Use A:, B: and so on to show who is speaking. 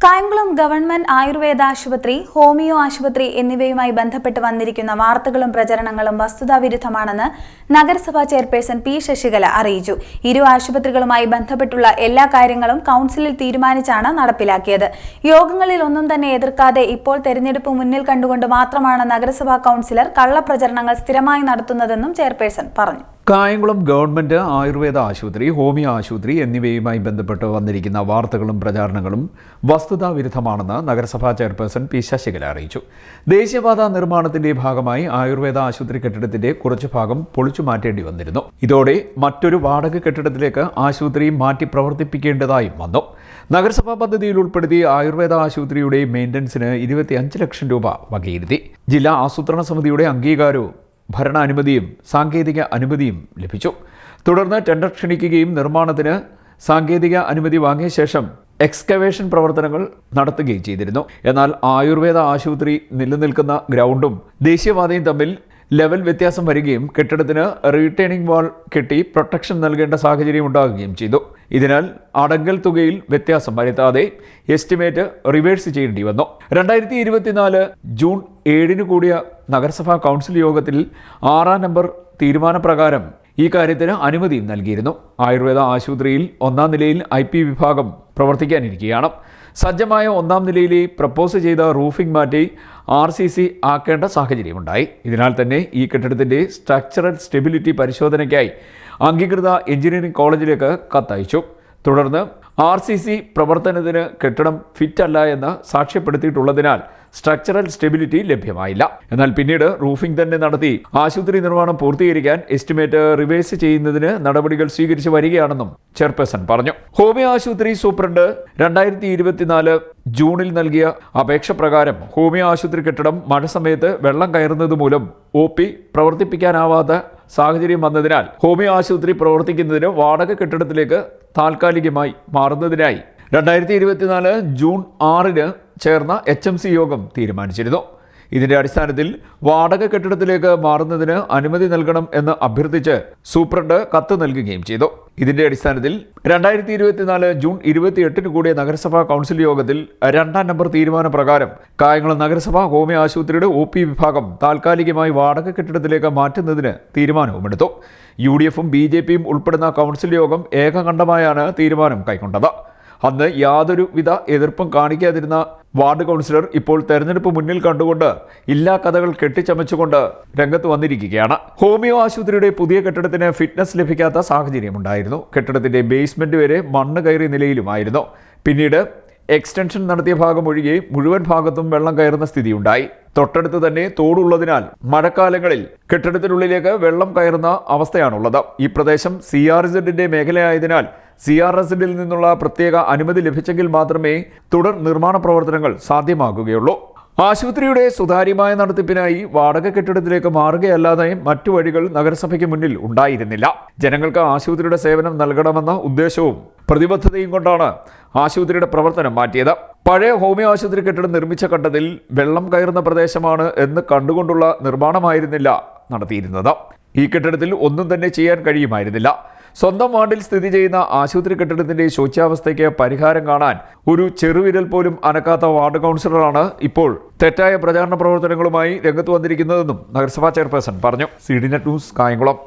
A: Kayamkulam government Ayurveda ആശുപത്രി, homeo ആശുപത്രി എന്നിവയുമായി ബന്ധപ്പെട്ട് വന്നിരിക്കുന്ന വാർത്തകളും പ്രചരണങ്ങളും വസ്തുതാവിരുദ്ധമാണെന്ന് നഗരസഭാ ചെയർപേഴ്സൺ പി ശശികല അറിയിച്ചു. ഇരു ആശുപത്രികളുമായി ബന്ധപ്പെട്ടുള്ള എല്ലാ കാര്യങ്ങളും കൗൺസിലിൽ തീരുമാനിച്ചാണ് നടപ്പിലാക്കിയത്. യോഗങ്ങളിൽ ഒന്നും തന്നെ എതിർക്കാതെ ഇപ്പോൾ തെരഞ്ഞെടുപ്പ് മുന്നിൽ കണ്ടുകൊണ്ട് മാത്രമാണ് നഗരസഭാ കൗൺസിലർ കള്ളപ്രചരണങ്ങൾ സ്ഥിരമായി നടത്തുന്നതെന്നും ചെയർപേഴ്സൺ പറഞ്ഞു.
B: കായംകുളം ഗവൺമെന്റ് ആയുർവേദ ആശുപത്രി, ഹോമിയോ ആശുപത്രി എന്നിവയുമായി ബന്ധപ്പെട്ട് വന്നിരിക്കുന്ന വാർത്തകളും പ്രചാരണങ്ങളും വസ്തുതാവിരുദ്ധമാണെന്ന് നഗരസഭാ ചെയർപേഴ്സൺ പി ശശികല അറിയിച്ചു. ദേശീയപാത നിർമ്മാണത്തിന്റെ ഭാഗമായി ആയുർവേദ ആശുപത്രി കെട്ടിടത്തിന്റെ കുറച്ചു ഭാഗം പൊളിച്ചു മാറ്റേണ്ടി വന്നിരുന്നു. ഇതോടെ മറ്റൊരു വാടക കെട്ടിടത്തിലേക്ക് ആശുപത്രി മാറ്റി പ്രവർത്തിപ്പിക്കേണ്ടതായും വന്നു. നഗരസഭാ പദ്ധതിയിൽ ഉൾപ്പെടുത്തി ആയുർവേദ ആശുപത്രിയുടെ മെയിൻ്റനൻസിന് 25 ലക്ഷം രൂപ വകയിരുത്തി. ജില്ലാ ആസൂത്രണ സമിതിയുടെ അംഗീകാരവും ഭരണാനുമതിയും സാങ്കേതിക അനുമതിയും ലഭിച്ചു. തുടർന്ന് ടെൻഡർ ക്ഷണിക്കുകയും നിർമ്മാണത്തിന് സാങ്കേതിക അനുമതി വാങ്ങിയ ശേഷം എക്സ്കവേഷൻ പ്രവർത്തനങ്ങൾ നടത്തുകയും ചെയ്തിരുന്നു. എന്നാൽ ആയുർവേദ ആശുപത്രി നിലനിൽക്കുന്ന ഗ്രൗണ്ടും ദേശീയപാതയും തമ്മിൽ ലെവൽ വ്യത്യാസം വരികയും കെട്ടിടത്തിന് റീറ്റെയിനിങ് വാൾ കെട്ടി പ്രൊട്ടക്ഷൻ നൽകേണ്ട സാഹചര്യം ഉണ്ടാകുകയും ചെയ്തു. ഇതിനാൽ അടങ്കൽ തുകയിൽ വ്യത്യാസം വരുത്താതെ എസ്റ്റിമേറ്റ് റിവേഴ്സ് ചെയ്യേണ്ടി വന്നു. 2024 ജൂൺ 7 കൂടിയ നഗരസഭാ കൗൺസിൽ യോഗത്തിൽ 6-ാം നമ്പർ തീരുമാനപ്രകാരം ഈ കാര്യത്തിന് അനുമതിയും നൽകിയിരുന്നു. ആയുർവേദ ആശുപത്രിയിൽ 1-ാം നിലയിൽ IP വിഭാഗം പ്രവർത്തിക്കാനിരിക്കുകയാണ്. സജ്ജമായ 1-ാം നിലയിലെ പ്രപ്പോസ് ചെയ്ത റൂഫിംഗ് മാറ്റി RCC ആക്കേണ്ട സാഹചര്യമുണ്ടായി. ഇതിനാൽ തന്നെ ഈ കെട്ടിടത്തിൻ്റെ സ്ട്രക്ചറൽ സ്റ്റെബിലിറ്റി പരിശോധനയ്ക്കായി അംഗീകൃത എഞ്ചിനീയറിംഗ് കോളേജിലേക്ക് കത്തയച്ചു. തുടർന്ന് RCC പ്രവർത്തനത്തിന് കെട്ടിടം ഫിറ്റ് അല്ല എന്ന് സാക്ഷ്യപ്പെടുത്തിയിട്ടുള്ളതിനാൽ സ്ട്രക്ചറൽ സ്റ്റെബിലിറ്റി ലഭ്യമായില്ല. എന്നാൽ പിന്നീട് റൂഫിംഗ് തന്നെ നടത്തി ആശുപത്രി നിർമ്മാണം പൂർത്തീകരിക്കാൻ എസ്റ്റിമേറ്റ് റിവേഴ്സ് ചെയ്യുന്നതിന് നടപടികൾ സ്വീകരിച്ചു വരികയാണെന്നും ചെയർപേഴ്സൺ പറഞ്ഞു. ഹോമിയോ ആശുപത്രി സൂപ്രണ്ട് 2024 ജൂണിൽ നൽകിയ അപേക്ഷ പ്രകാരം ഹോമിയോ ആശുപത്രി കെട്ടിടം മഴ സമയത്ത് വെള്ളം കയറുന്നത് മൂലം OP പ്രവർത്തിപ്പിക്കാനാവാത്ത സാഹചര്യം വന്നതിനാൽ ഹോമിയോ ആശുപത്രി പ്രവർത്തിക്കുന്നതിന് വാടക കെട്ടിടത്തിലേക്ക് താൽക്കാലികമായി മാറുന്നതിനായി 2024 ജൂൺ 6 ചേർന്ന HMC യോഗം തീരുമാനിച്ചിരുന്നു. ഇതിന്റെ അടിസ്ഥാനത്തിൽ വാടക കെട്ടിടത്തിലേക്ക് മാറുന്നതിന് അനുമതി നൽകണം എന്ന് അഭ്യർത്ഥിച്ച് സൂപ്രണ്ട് കത്ത് നൽകുകയും ചെയ്തു. ഇതിന്റെ അടിസ്ഥാനത്തിൽ 2024 ജൂൺ 28 കൂടിയ നഗരസഭാ കൗൺസിൽ യോഗത്തിൽ 2-ാം നമ്പർ തീരുമാനപ്രകാരം കായംകുളം നഗരസഭ ഹോമിയോ ആശുപത്രിയുടെ OP വിഭാഗം താൽക്കാലികമായി വാടക കെട്ടിടത്തിലേക്ക് മാറ്റുന്നതിന് തീരുമാനവുമെടുത്തു. UDFും BJPയും ഉൾപ്പെടുന്ന കൗൺസിൽ യോഗം ഏകകണ്ഠമായാണ് തീരുമാനം കൈക്കൊണ്ടത്. അന്ന് യാതൊരുവിധ എതിർപ്പും കാണിക്കാതിരുന്ന വാർഡ് കൗൺസിലർ ഇപ്പോൾ തെരഞ്ഞെടുപ്പ് മുന്നിൽ കണ്ടുകൊണ്ട് ഇല്ലാ കഥകൾ കെട്ടിച്ചമച്ചുകൊണ്ട് രംഗത്ത് വന്നിരിക്കുകയാണ്. ഹോമിയോ ആശുപത്രിയുടെ പുതിയ കെട്ടിടത്തിന് ഫിറ്റ്നസ് ലഭിക്കാത്ത സാഹചര്യമുണ്ടായിരുന്നു. കെട്ടിടത്തിന്റെ ബേസ്മെന്റ് വരെ മണ്ണ് കയറിയ നിലയിലുമായിരുന്നു. പിന്നീട് എക്സ്റ്റൻഷൻ നടത്തിയ ഭാഗം ഒഴികെ മുഴുവൻ ഭാഗത്തും വെള്ളം കയറുന്ന സ്ഥിതിയുണ്ടായി. തൊട്ടടുത്ത് തന്നെ തോടുള്ളതിനാൽ മഴക്കാലങ്ങളിൽ കെട്ടിടത്തിനുള്ളിലേക്ക് വെള്ളം കയറുന്ന അവസ്ഥയാണുള്ളത്. ഈ പ്രദേശം CRZന്റെ മേഖലയായതിനാൽ CRSൽ നിന്നുള്ള പ്രത്യേക അനുമതി ലഭിച്ചെങ്കിൽ മാത്രമേ തുടർ നിർമ്മാണ പ്രവർത്തനങ്ങൾ സാധ്യമാകുകയുള്ളൂ. ആശുപത്രിയുടെ സുതാര്യമായ നടത്തിപ്പിനായി വാടക കെട്ടിടത്തിലേക്ക് മാറുകയല്ലാതെ മറ്റു വഴികൾ നഗരസഭയ്ക്ക് മുന്നിൽ ഉണ്ടായിരുന്നില്ല. ജനങ്ങൾക്ക് ആശുപത്രിയുടെ സേവനം നൽകണമെന്ന ഉദ്ദേശവും പ്രതിബദ്ധതയും കൊണ്ടാണ് ആശുപത്രിയുടെ പ്രവർത്തനം മാറ്റിയത്. പഴയ ഹോമിയോ ആശുപത്രി കെട്ടിടം നിർമ്മിച്ച ഘട്ടത്തിൽ വെള്ളം കയറുന്ന പ്രദേശമാണ് എന്ന് കണ്ടുകൊണ്ടുള്ള നിർമ്മാണമായിരുന്നില്ല നടത്തിയിരുന്നത്. ഈ കെട്ടിടത്തിൽ ഒന്നും തന്നെ ചെയ്യാൻ കഴിയുമായിരുന്നില്ല. സ്വന്തം വാർഡിൽ സ്ഥിതി ചെയ്യുന്ന ആശുപത്രി കെട്ടിടത്തിന്റെ ശോച്യാവസ്ഥയ്ക്ക് പരിഹാരം കാണാൻ ഒരു ചെറുവിരൽ പോലും അനക്കാത്ത വാർഡ് കൗൺസിലറാണ് ഇപ്പോൾ തെറ്റായ പ്രചാരണ പ്രവർത്തനങ്ങളുമായി രംഗത്ത് വന്നിരിക്കുന്നതെന്നും നഗരസഭാ ചെയർപേഴ്സൺ പറഞ്ഞു. CDNet news, Kayamkulam.